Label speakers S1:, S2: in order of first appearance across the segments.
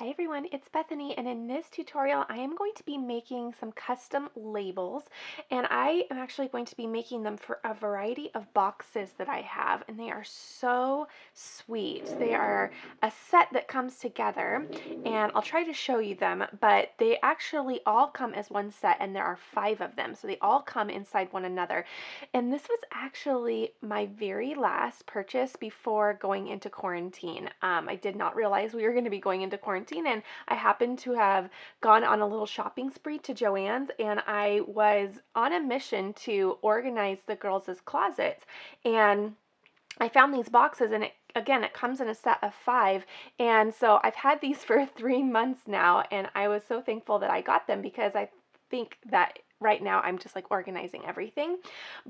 S1: Hi everyone, it's Bethany, and in this tutorial I am going to be making some custom labels, and I am actually going to be making them for a variety of boxes that I have, and they are so sweet. They are a set that comes together, and I'll try to show you them, but they actually all come as one set, and there are 5 of them, so they all come inside one another. And this was actually my very last purchase before going into quarantine. I did not realize we were going to be going into quarantine, and I happened to have gone on a little shopping spree to Joann's, and I was on a mission to organize the girls' closets, and I found these boxes, and it comes in a set of 5, and so I've had these for 3 months now, and I was so thankful that I got them because I think that right now I'm just like organizing everything.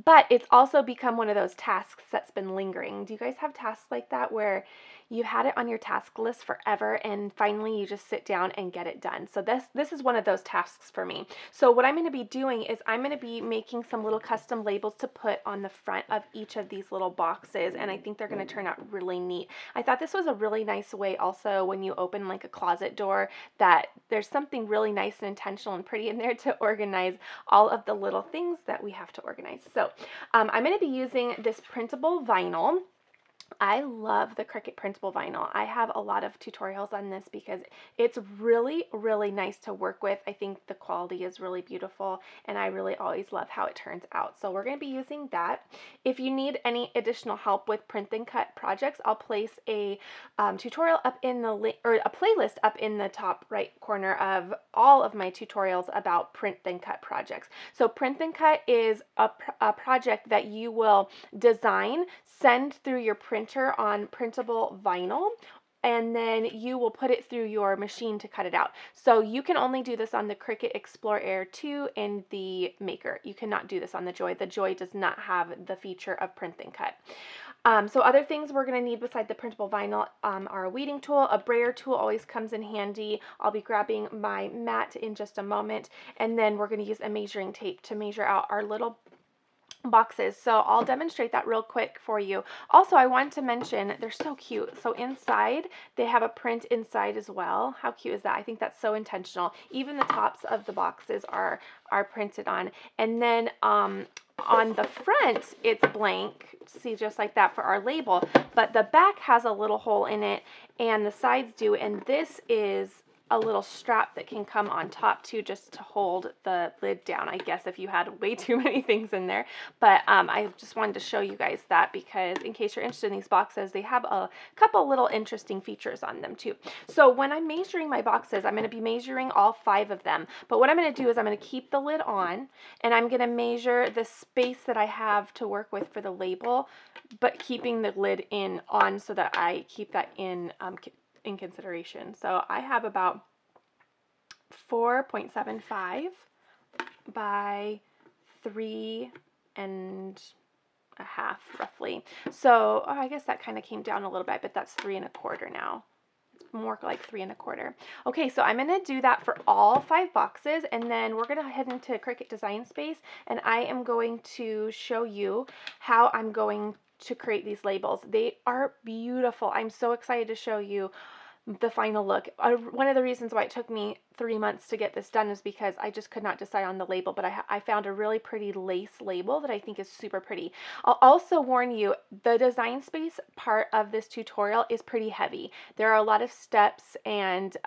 S1: But it's also become one of those tasks that's been lingering. Do you guys have tasks like that where you had it on your task list forever and finally you just sit down and get it done? So this is one of those tasks for me. So what I'm going to be doing is I'm going to be making some little custom labels to put on the front of each of these little boxes, and I think they're going to turn out really neat. I thought this was a really nice way also when you open like a closet door that there's something really nice and intentional and pretty in there to organize all of the little things that we have to organize. So I'm going to be using this printable vinyl. I love the Cricut printable vinyl. I have a lot of tutorials on this because it's really, really nice to work with. I think the quality is really beautiful, and I really always love how it turns out. So we're going to be using that. If you need any additional help with print and cut projects, I'll place a tutorial up in the or a playlist up in the top right corner of all of my tutorials about print and cut projects. So print and cut is a project that you will design, send through your printer on printable vinyl, and then you will put it through your machine to cut it out. So you can only do this on the Cricut Explore Air 2 and the Maker. You cannot do this on the Joy. The Joy does not have the feature of print and cut. So other things we're going to need beside the printable vinyl are a weeding tool. A brayer tool always comes in handy. I'll be grabbing my mat in just a moment, and then we're going to use a measuring tape to measure out our little boxes. So I'll demonstrate that real quick for you. Also, I want to mention they're so cute. So inside they have a print inside as well. How cute is that? I think that's so intentional. Even the tops of the boxes are printed on. And then on the front it's blank. See, just like that for our label, but the back has a little hole in it and the sides do, and this is a little strap that can come on top too, just to hold the lid down, I guess, if you had way too many things in there. But I just wanted to show you guys that because in case you're interested in these boxes, they have a couple little interesting features on them too. So when I'm measuring my boxes, I'm going to be measuring all 5 of them. But what I'm going to do is I'm going to keep the lid on, and I'm going to measure the space that I have to work with for the label, but keeping the lid on so that I keep that in consideration. So I have about 4.75 by 3.5 roughly. So I guess that kind of came down a little bit, but that's 3.25 now. It's more like 3.25. Okay, so I'm going to do that for all 5 boxes, and then we're going to head into Cricut Design Space, and I am going to show you how I'm going to create these labels. They are beautiful. I'm so excited to show you the final look. One of the reasons why it took me 3 months to get this done is because I just could not decide on the label, but I found a really pretty lace label that I think is super pretty. I'll also warn you, the design space part of this tutorial is pretty heavy. There are a lot of steps, and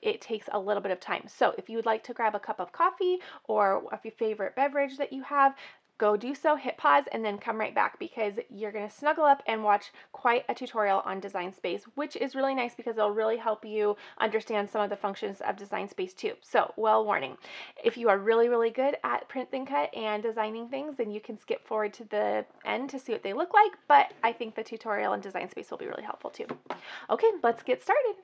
S1: it takes a little bit of time. So if you would like to grab a cup of coffee or your favorite beverage that you have, go do so, hit pause, and then come right back because you're going to snuggle up and watch quite a tutorial on Design Space, which is really nice because it'll really help you understand some of the functions of Design Space too. So, well, warning, if you are really, really good at print and cut and designing things, then you can skip forward to the end to see what they look like, but I think the tutorial on Design Space will be really helpful too. Okay, let's get started.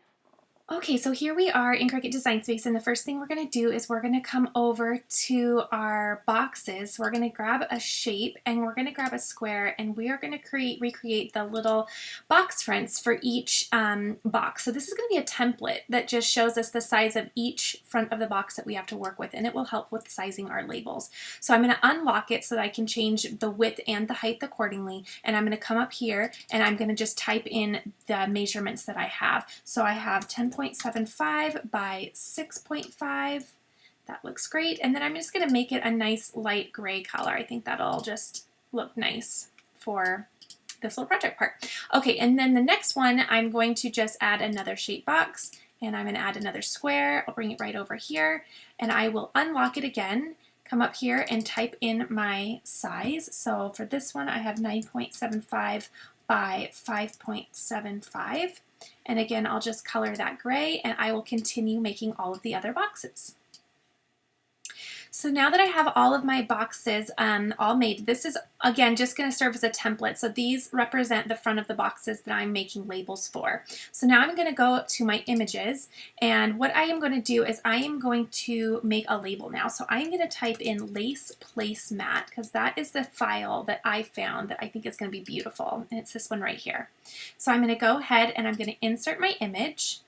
S2: Okay, so here we are in Cricut Design Space, and the first thing we're going to do is we're going to come over to our boxes. We're going to grab a shape, and we're going to grab a square, and we are going to recreate the little box fronts for each box. So this is going to be a template that just shows us the size of each front of the box that we have to work with, and it will help with sizing our labels. So I'm going to unlock it so that I can change the width and the height accordingly, and I'm going to come up here, and I'm going to just type in the measurements that I have. So I have 10.5 9.75 by 6.5. That looks great. And then I'm just going to make it a nice light gray color. I think that'll just look nice for this little project part. Okay, and then the next one, I'm going to just add another shape box, and I'm going to add another square. I'll bring it right over here, and I will unlock it again, come up here and type in my size. So for this one, I have 9.75 by 5.75. And again, I'll just color that gray, and I will continue making all of the other boxes. So now that I have all of my boxes all made, this is again just going to serve as a template. So these represent the front of the boxes that I'm making labels for. So now I'm going to go to my images, and what I am going to do is I am going to make a label now. So I'm going to type in lace placemat because that is the file that I found that I think is going to be beautiful, and it's this one right here. So I'm going to go ahead and I'm going to insert my image,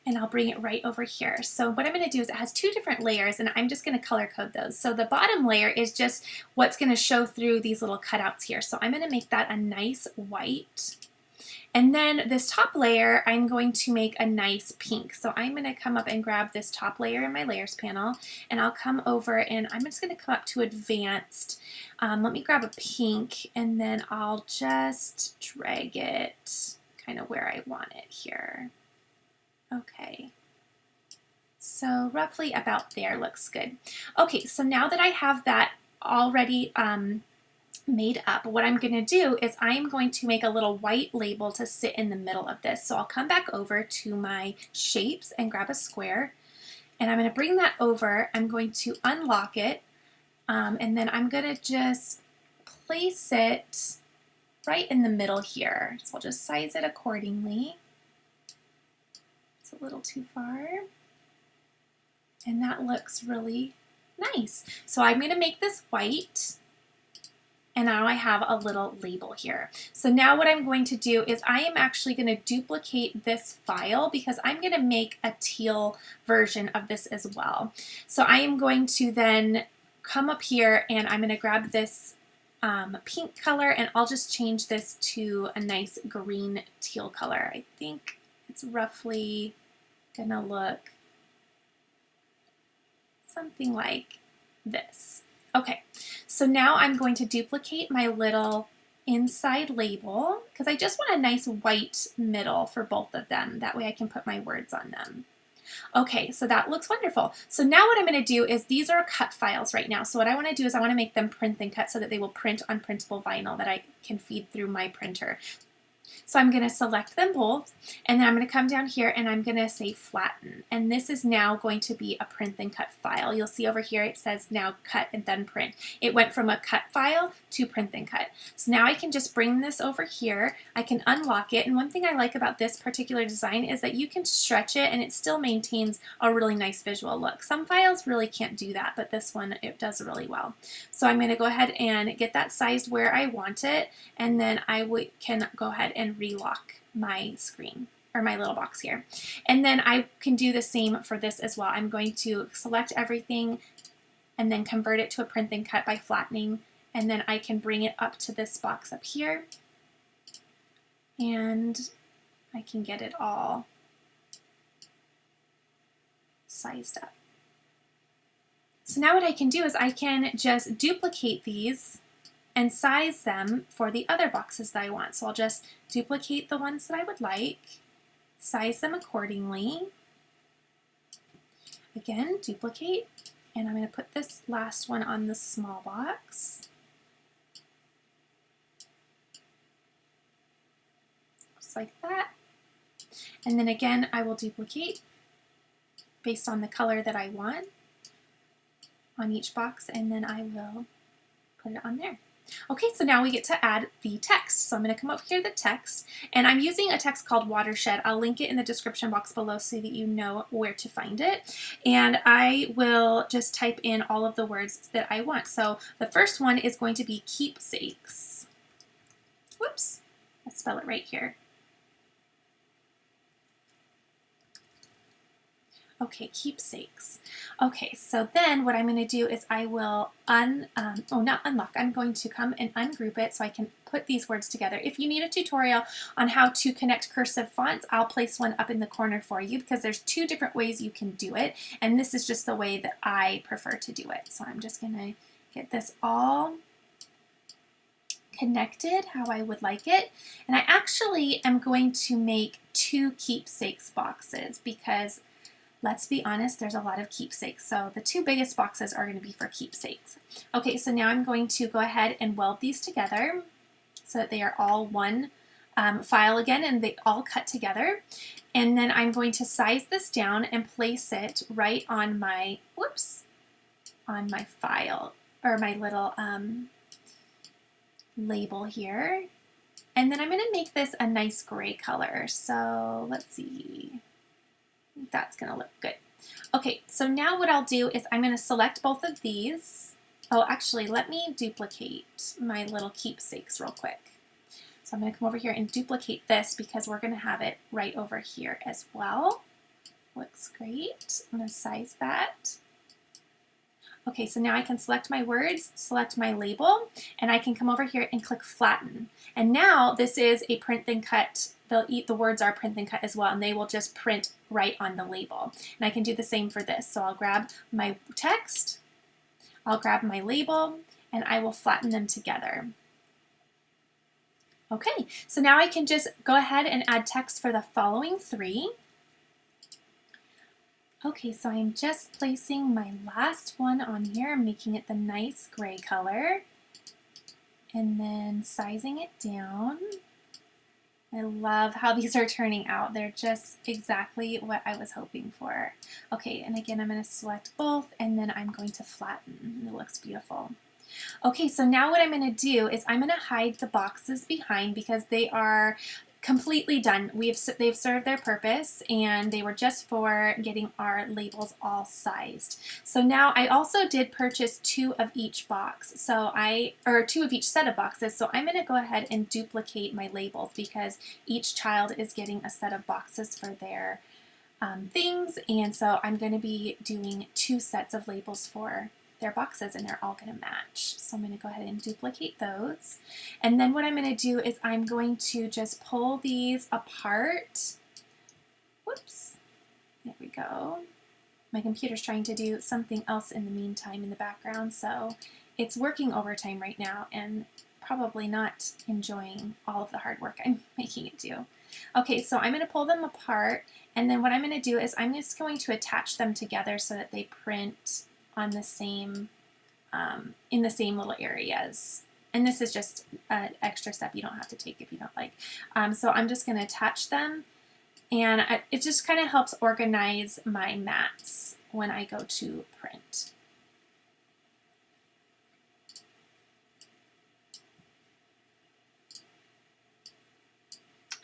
S2: and I'll bring it right over here. So what I'm going to do is it has two different layers, and I'm just going to color code those. So the bottom layer is just what's going to show through these little cutouts here. So I'm going to make that a nice white. And then this top layer, I'm going to make a nice pink. So I'm going to come up and grab this top layer in my layers panel, and I'll come over and I'm just going to come up to advanced. Let me grab a pink, and then I'll just drag it kind of where I want it here. Okay, so roughly about there looks good. Okay, so now that I have that already made up, what I'm going to do is I'm going to make a little white label to sit in the middle of this. So I'll come back over to my shapes and grab a square, and I'm going to bring that over. I'm going to unlock it, and then I'm going to just place it right in the middle here. So I'll just size it accordingly. A little too far, and that looks really nice. So I'm going to make this white, and now I have a little label here. So now what I'm going to do is I am actually going to duplicate this file because I'm going to make a teal version of this as well. So I am going to then come up here and I'm going to grab this pink color, and I'll just change this to a nice green teal color. I think it's roughly gonna look something like this. Okay, so now I'm going to duplicate my little inside label because I just want a nice white middle for both of them. That way I can put my words on them. Okay, so that looks wonderful. So now what I'm going to do is these are cut files right now. So what I want to do is I want to make them print and cut so that they will print on printable vinyl that I can feed through my printer. So I'm going to select them both, and then I'm going to come down here and I'm going to say flatten. And this is now going to be a print and cut file. You'll see over here it says now cut and then print. It went from a cut file to print and cut. So now I can just bring this over here. I can unlock it. And one thing I like about this particular design is that you can stretch it and it still maintains a really nice visual look. Some files really can't do that, but this one, it does really well. So I'm going to go ahead and get that sized where I want it, and then I can go ahead and relock my screen or my little box here. And then I can do the same for this as well. I'm going to select everything and then convert it to a print and cut by flattening, and then I can bring it up to this box up here and I can get it all sized up. So now what I can do is I can just duplicate these and size them for the other boxes that I want. So I'll just duplicate the ones that I would like, size them accordingly. Again, duplicate, and I'm going to put this last one on the small box. Just like that. And then again, I will duplicate based on the color that I want on each box, and then I will put it on there. Okay, so now we get to add the text. So I'm going to come up here to the text, and I'm using a text called Watershed. I'll link it in the description box below so that you know where to find it. And I will just type in all of the words that I want. So the first one is going to be keepsakes. Whoops, let's spell it right here. Okay, keepsakes. Okay, so then what I'm going to do is I will not unlock, I'm going to come and ungroup it so I can put these words together. If you need a tutorial on how to connect cursive fonts, I'll place one up in the corner for you because there's 2 different ways you can do it, and this is just the way that I prefer to do it. So I'm just going to get this all connected how I would like it, and I actually am going to make 2 keepsakes boxes because let's be honest, there's a lot of keepsakes. So the 2 biggest boxes are going to be for keepsakes. Okay, so now I'm going to go ahead and weld these together so that they are all one file again and they all cut together. And then I'm going to size this down and place it right on my, on my file or my little label here. And then I'm going to make this a nice gray color. So let's see. That's going to look good. Okay, so now what I'll do is I'm going to select both of these. Oh, actually, let me duplicate my little keepsakes real quick. So I'm going to come over here and duplicate this because we're going to have it right over here as well. Looks great. I'm going to size that. Okay, so now I can select my words, select my label, and I can come over here and click flatten. And now this is a print then cut. The words are print then cut as well, and they will just print right on the label. And I can do the same for this. So I'll grab my text, I'll grab my label, and I will flatten them together. Okay, so now I can just go ahead and add text for the following 3. Okay, so I'm just placing my last one on here. I'm making it the nice gray color and then sizing it down. I love how these are turning out. They're just exactly what I was hoping for. Okay, and again, I'm going to select both and then I'm going to flatten. It looks beautiful. Okay, so now what I'm going to do is I'm going to hide the boxes behind because they are completely done. They've served their purpose and they were just for getting our labels all sized. So now I also did purchase 2 of each box. Or 2 of each set of boxes. So I'm going to go ahead and duplicate my labels because each child is getting a set of boxes for their things. And so I'm going to be doing 2 sets of labels for their boxes and they're all going to match. So I'm going to go ahead and duplicate those. And then what I'm going to do is I'm going to just pull these apart. Whoops. There we go. My computer's trying to do something else in the meantime in the background, so it's working overtime right now and probably not enjoying all of the hard work I'm making it do. Okay, so I'm going to pull them apart, and then what I'm going to do is I'm just going to attach them together so that they print on the same, in the same little areas. And this is just an extra step you don't have to take if you don't like. So I'm just going to attach them, and it just kind of helps organize my mats when I go to print.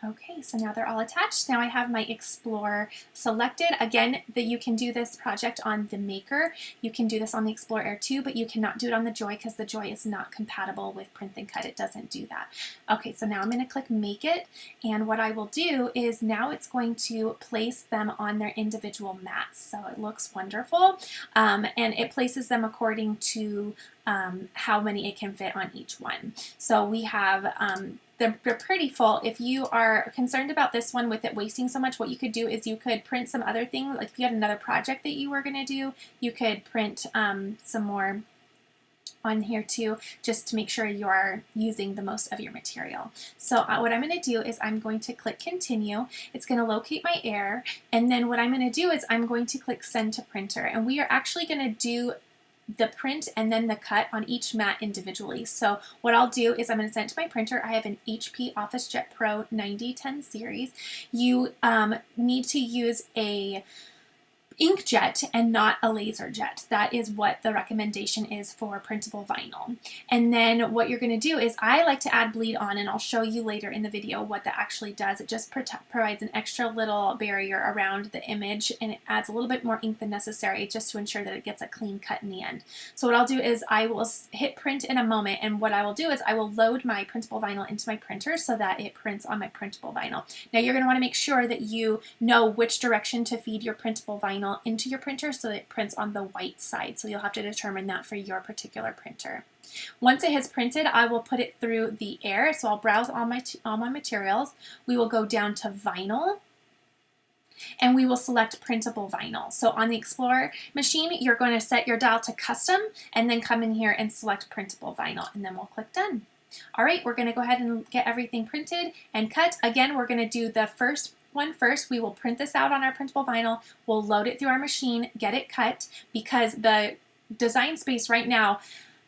S2: Okay, so now they're all attached. Now I have my Explorer selected. Again, you can do this project on the Maker. You can do this on the Explorer Air 2, but you cannot do it on the Joy because the Joy is not compatible with Print and Cut. It doesn't do that. Okay, so now I'm going to click Make It, and what I will do is now it's going to place them on their individual mats. So it looks wonderful, and it places them according to how many it can fit on each one. So we have they're pretty full. If you are concerned about this one with it wasting so much, what you could do is you could print some other things. Like if you had another project that you were going to do, you could print some more on here too, just to make sure you are using the most of your material. So what I'm going to do is I'm going to click Continue. It's going to locate my error, and then what I'm going to do is I'm going to click Send to Printer, and we are actually going to do the print and then the cut on each mat individually. So what I'll do is I'm going to send it to my printer. I have an HP OfficeJet Pro 9010 series. You need to use a inkjet and not a laser jet. That is what the recommendation is for printable vinyl. And then what you're going to do is I like to add bleed on, and I'll show you later in the video what that actually does. It just provides an extra little barrier around the image, and it adds a little bit more ink than necessary just to ensure that it gets a clean cut in the end. So what I'll do is I will hit print in a moment, and what I will do is I will load my printable vinyl into my printer so that it prints on my printable vinyl. Now you're going to want to make sure that you know which direction to feed your printable vinyl vinyl into your printer so that it prints on the white side. So you'll have to determine that for your particular printer. Once it has printed, I will put it through the air. So I'll browse all my materials. We will go down to vinyl, and we will select printable vinyl. So on the Explorer machine, you're going to set your dial to custom and then come in here and select printable vinyl, and then we'll click done. All right, we're going to go ahead and get everything printed and cut. Again, we're going to do the first one first. We will print this out on our printable vinyl. We'll load it through our machine, get it cut, because the Design Space right now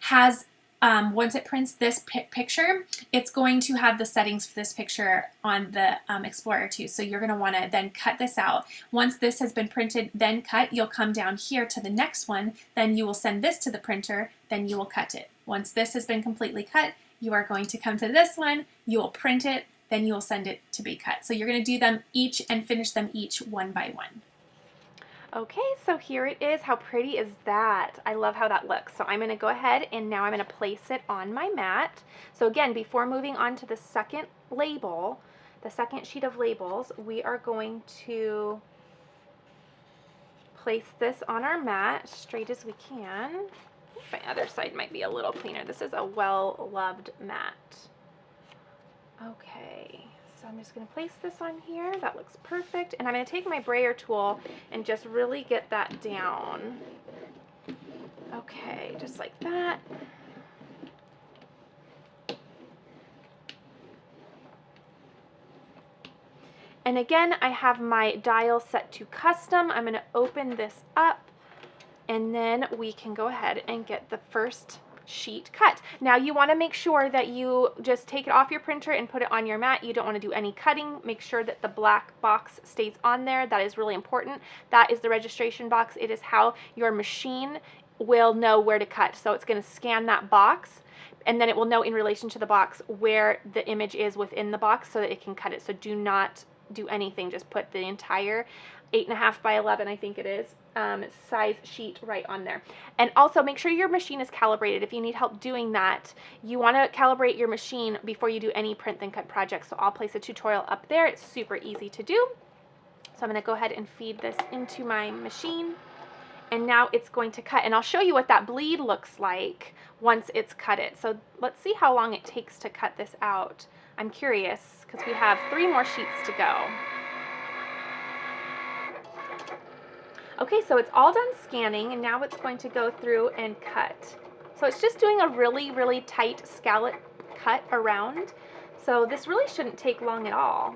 S2: has, once it prints this picture, it's going to have the settings for this picture on the Explorer too. So you're going to want to then cut this out. Once this has been printed, then cut, you'll come down here to the next one. Then you will send this to the printer. Then you will cut it. Once this has been completely cut, you are going to come to this one. You will print it. Then you will send it to be cut. So you're going to do them each and finish them each one by one.
S1: Okay, so here it is. How pretty is that? I love how that looks. So I'm going to go ahead and now I'm going to place it on my mat. So again, before moving on to the second label, the second sheet of labels, we are going to place this on our mat straight as we can. My other side might be a little cleaner. This is a well-loved mat. Okay, so I'm just going to place this on here. That looks perfect. And I'm going to take my brayer tool and just really get that down. Okay, just like that. And again, I have my dial set to custom. I'm going to open this up, and then we can go ahead and get the first sheet cut. Now you want to make sure that you just take it off your printer and put it on your mat. You don't want to do any cutting. Make sure that the black box stays on there. That is really important. That is the registration box. It is how your machine will know where to cut. So it's going to scan that box, and then it will know in relation to the box where the image is within the box so that it can cut it. So do not do anything. Just put the entire 8.5 by 11, I think it is, size sheet right on there. And also make sure your machine is calibrated. If you need help doing that, you want to calibrate your machine before you do any print then cut projects. So I'll place a tutorial up there. It's super easy to do. So I'm going to go ahead and feed this into my machine, and now it's going to cut. And I'll show you what that bleed looks like once it's cut it. So let's see how long it takes to cut this out. I'm curious because we have 3 more sheets to go. Okay, so it's all done scanning, and now it's going to go through and cut. So it's just doing a really, really tight scallop cut around. So this really shouldn't take long at all.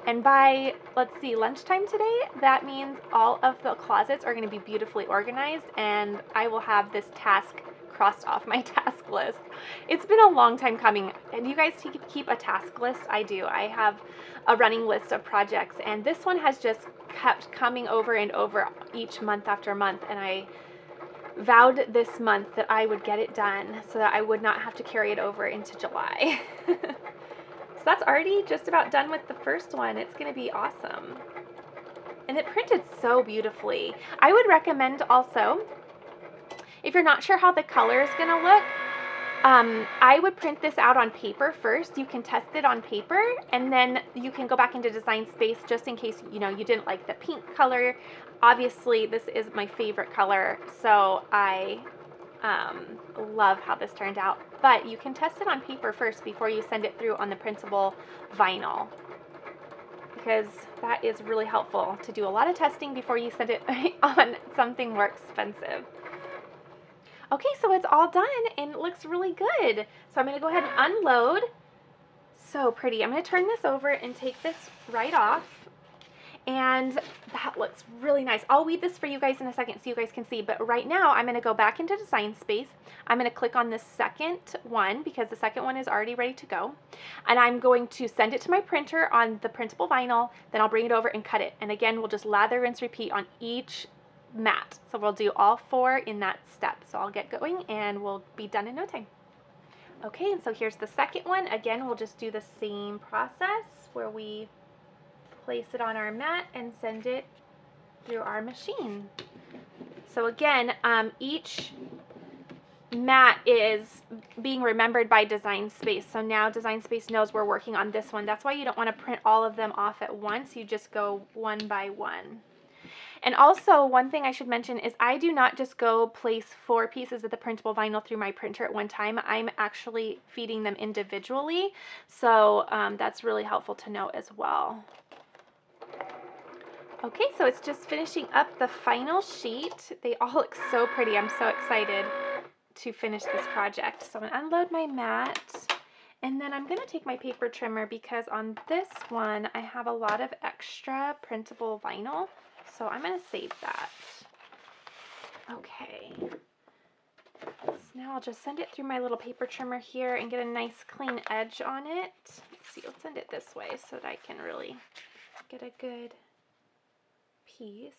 S1: And by, let's see, lunchtime today, that means all of the closets are going to be beautifully organized, and I will have this task crossed off my task list. It's been a long time coming. And you guys keep a task list? I do. I have a running list of projects, and this one has just kept coming over and over each month after month, and I vowed this month that I would get it done so that I would not have to carry it over into July. So that's already just about done with the first one. It's going to be awesome. And it printed so beautifully. I would recommend also, if you're not sure how the color is going to look, I would print this out on paper first. You can test it on paper, and then you can go back into Design Space just in case you didn't like the pink color. Obviously, this is my favorite color, so I love how this turned out. But you can test it on paper first before you send it through on the printable vinyl, because that is really helpful to do a lot of testing before you send it on something more expensive. Okay, so it's all done and it looks really good. So I'm going to go ahead and unload. So pretty. I'm going to turn this over and take this right off. And that looks really nice. I'll weed this for you guys in a second so you guys can see. But right now I'm going to go back into Design Space. I'm going to click on the second one because the second one is already ready to go. And I'm going to send it to my printer on the printable vinyl. Then I'll bring it over and cut it. And again, we'll just lather, rinse, repeat on each mat. So we'll do all 4 in that step. So I'll get going and we'll be done in no time. Okay, and so here's the second one. Again, we'll just do the same process where we place it on our mat and send it through our machine. So again, each mat is being remembered by Design Space. So now Design Space knows we're working on this one. That's why you don't want to print all of them off at once. You just go one by one. And also, one thing I should mention is I do not just go place 4 pieces of the printable vinyl through my printer at one time. I'm actually feeding them individually, so that's really helpful to know as well. Okay, so it's just finishing up the final sheet. They all look so pretty. I'm so excited to finish this project. So I'm going to unload my mat, and then I'm going to take my paper trimmer because on this one I have a lot of extra printable vinyl, so I'm going to save that. Okay, so now I'll just send it through my little paper trimmer here and get a nice clean edge on it. Let's see, let's send it this way so that I can really get a good piece.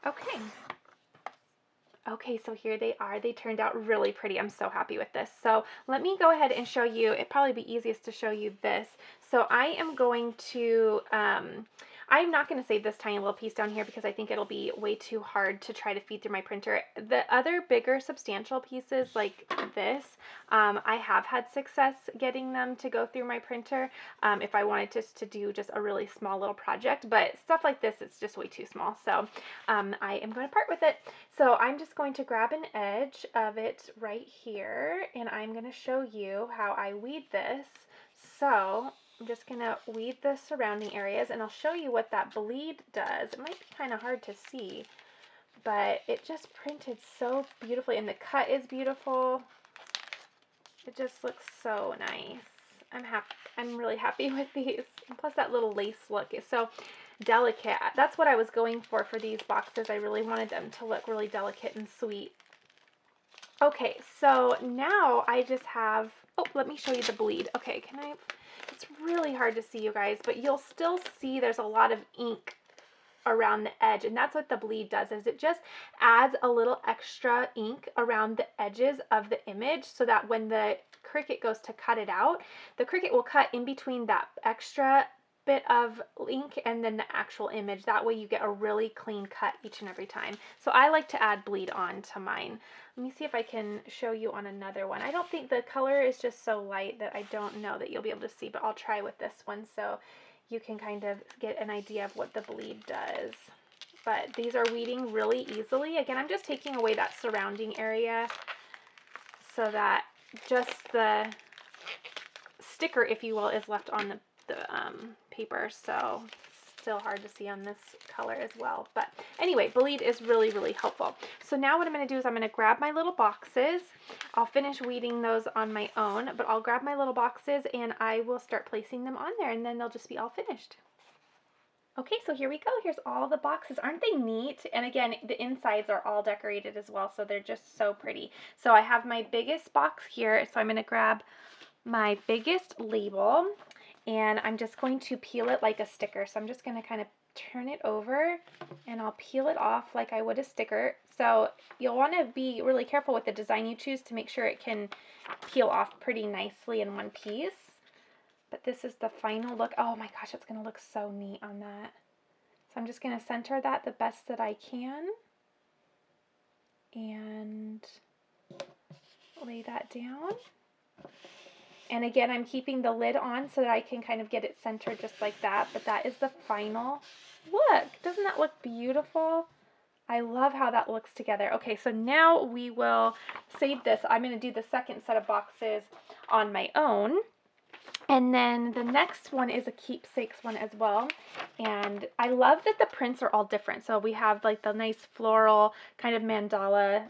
S1: Okay. Okay, so here they are. They turned out really pretty. I'm so happy with this. So let me go ahead and show you. It'd probably be easiest to show you this. So I am going to, I'm not going to save this tiny little piece down here because I think it'll be way too hard to try to feed through my printer. The other bigger substantial pieces like this, I have had success getting them to go through my printer if I wanted to do just a really small little project, but stuff like this, it's just way too small. So I am going to part with it. So I'm just going to grab an edge of it right here, and I'm going to show you how I weed this. So I'm just going to weed the surrounding areas, and I'll show you what that bleed does. It might be kind of hard to see, but it just printed so beautifully, and the cut is beautiful. It just looks so nice. I'm really happy with these. And plus that little lace look is so delicate. That's what I was going for these boxes. I really wanted them to look really delicate and sweet. Okay, so now I just have, oh, let me show you the bleed. Okay, it's really hard to see, you guys, but you'll still see there's a lot of ink around the edge, and that's what the bleed does, is it just adds a little extra ink around the edges of the image so that when the Cricut goes to cut it out, the Cricut will cut in between that extra bit of ink and then the actual image. That way you get a really clean cut each and every time. So I like to add bleed on to mine. Let me see if I can show you on another one. I don't think the color is just so light that I don't know that you'll be able to see, but I'll try with this one so you can kind of get an idea of what the bleed does. But these are weeding really easily. Again, I'm just taking away that surrounding area so that just the sticker, if you will, is left on the paper. So still hard to see on this color as well. But anyway, bleed is really, really helpful. So now what I'm going to do is I'm going to grab my little boxes. I'll finish weeding those on my own, but I'll grab my little boxes and I will start placing them on there, and then they'll just be all finished. Okay, so here we go. Here's all the boxes. Aren't they neat? And again, the insides are all decorated as well, so they're just so pretty. So I have my biggest box here, so I'm going to grab my biggest label, and I'm just going to peel it like a sticker. So I'm just going to kind of turn it over and I'll peel it off like I would a sticker. So you'll want to be really careful with the design you choose to make sure it can peel off pretty nicely in one piece. But this is the final look. Oh my gosh, it's going to look so neat on that. So I'm just going to center that the best that I can and lay that down. And again, I'm keeping the lid on so that I can kind of get it centered just like that. But that is the final look. Doesn't that look beautiful? I love how that looks together. Okay, so now we will save this. I'm going to do the second set of boxes on my own. And then the next one is a keepsakes one as well. And I love that the prints are all different. So we have like the nice floral kind of mandala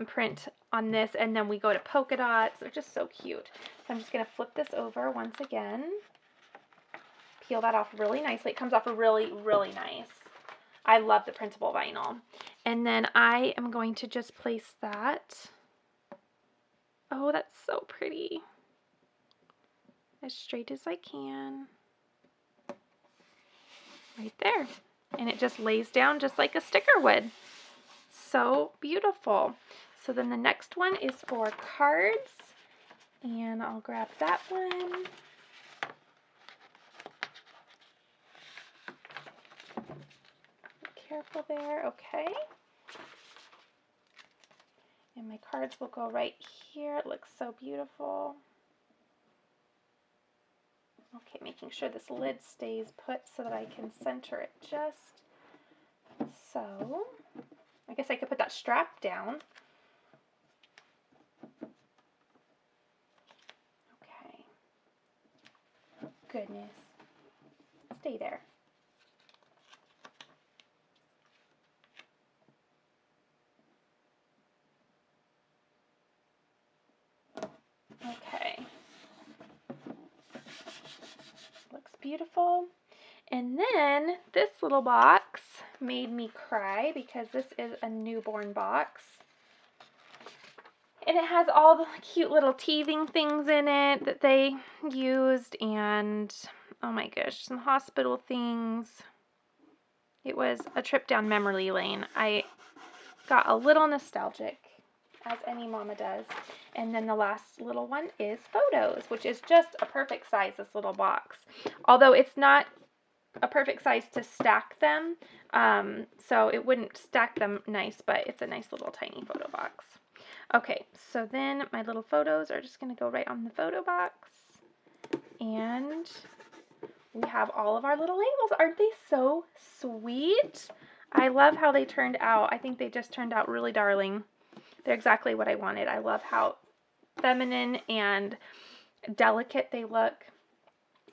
S1: print on this, and then we go to polka dots. They're just so cute. So I'm just going to flip this over once again. Peel that off really nicely. It comes off really, really nice. I love the printable vinyl. And then I am going to just place that. Oh, that's so pretty. As straight as I can. Right there. And it just lays down just like a sticker would. So beautiful. So then the next one is for cards. And I'll grab that one. Careful there, okay. And my cards will go right here. It looks so beautiful. Okay, making making sure this lid stays put so that I can center it just so. I guess I could put that strap down. Okay. Goodness. Stay there. Okay. Looks beautiful. And then this little box made me cry because this is a newborn box. And it has all the cute little teething things in it that they used, and oh my gosh, some hospital things. It was a trip down memory lane. I got a little nostalgic, as any mama does. And then the last little one is photos, which is just a perfect size, this little box. Although it's not a perfect size to stack them, so it wouldn't stack them nice, but it's a nice little tiny photo box. Okay, so then my little photos are just going to go right on the photo box. And we have all of our little labels. Aren't they so sweet? I love how they turned out. I think they just turned out really darling. They're exactly what I wanted. I love how feminine and delicate they look.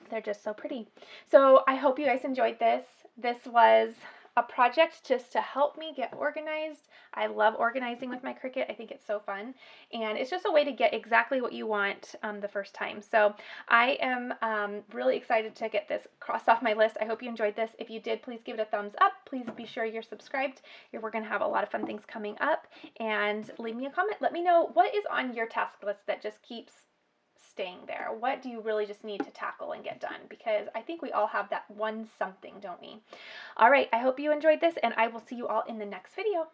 S1: They're just so pretty. So I hope you guys enjoyed this. This was a project just to help me get organized. I love organizing with my Cricut. I think it's so fun. And it's just a way to get exactly what you want the first time. So I am really excited to get this crossed off my list. I hope you enjoyed this. If you did, please give it a thumbs up. Please be sure you're subscribed. We're going to have a lot of fun things coming up. And leave me a comment. Let me know what is on your task list that just keeps staying there. What do you really just need to tackle and get done? Because I think we all have that one something, don't we? All right, I hope you enjoyed this, and I will see you all in the next video.